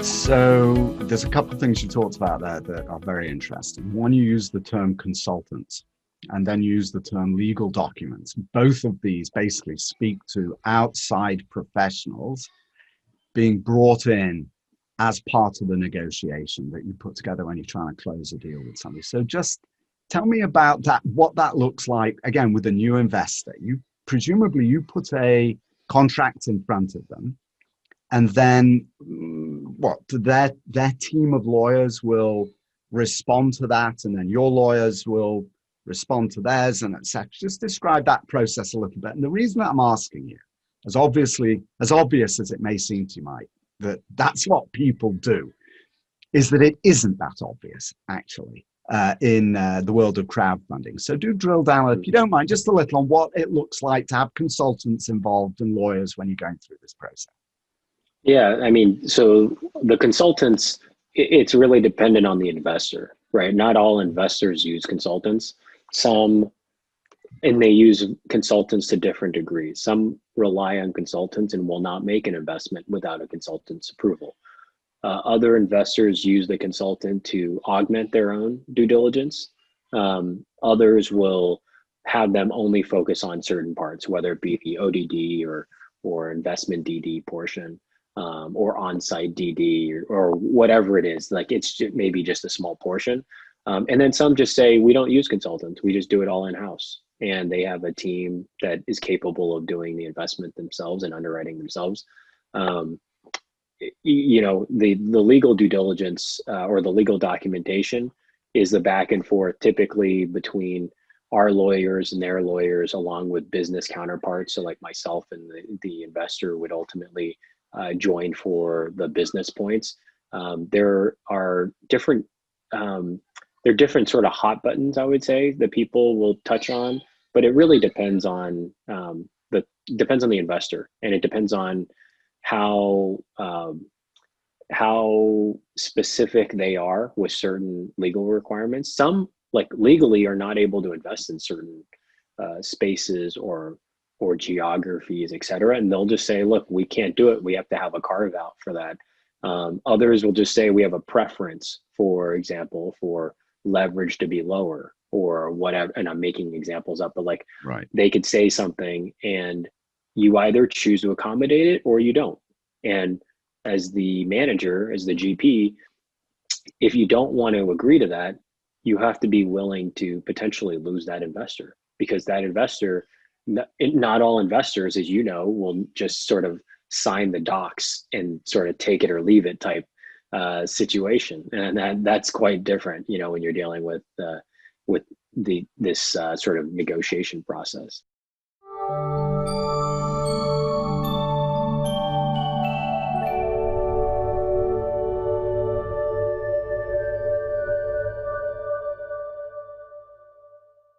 So there's a couple of things you talked about there that are very interesting. One, you use the term consultants, and then you use the term legal documents. Both of these basically speak to outside professionals being brought in as part of the negotiation that you put together when you're trying to close a deal with somebody. So just tell me about that, what that looks like, again, with a new investor. Presumably you put a contract in front of them, and then what, their team of lawyers will respond to that, and then your lawyers will respond to theirs, and etc. Just describe that process a little bit. And the reason that I'm asking you, as obvious as it may seem to you, Mike, that that's what people do, is that it isn't that obvious, actually, in the world of crowdfunding. So do drill down, if you don't mind, just a little on what it looks like to have consultants involved and lawyers when you're going through this process. Yeah, I mean, so the consultants, it's really dependent on the investor, right? Not all investors use consultants. Some, and they use consultants to different degrees. Some rely on consultants and will not make an investment without a consultant's approval. Other investors use the consultant to augment their own due diligence. Others will have them only focus on certain parts, whether it be the ODD or investment DD portion. Or on-site DD or whatever it is, like it's maybe just a small portion. And then some just say, we don't use consultants, we just do it all in-house. And they have a team that is capable of doing the investment themselves and underwriting themselves. You know, the legal due diligence or the legal documentation is the back and forth typically between our lawyers and their lawyers, along with business counterparts. So like myself and the investor would ultimately join for the business points. There are different sort of hot buttons, I would say, that people will touch on, but it really depends on the investor, and it depends on how specific they are with certain legal requirements. Some, like legally, are not able to invest in certain spaces or geographies, et cetera. And they'll just say, look, we can't do it. We have to have a carve out for that. Others will just say we have a preference, for example, for leverage to be lower or whatever. And I'm making examples up, but like They could say something and you either choose to accommodate it or you don't. And as the manager, as the GP, if you don't want to agree to that, you have to be willing to potentially lose that investor, because that investor, not all investors, as you know, will just sort of sign the docs and sort of take it or leave it type situation, and that's quite different, you know, when you're dealing with this sort of negotiation process.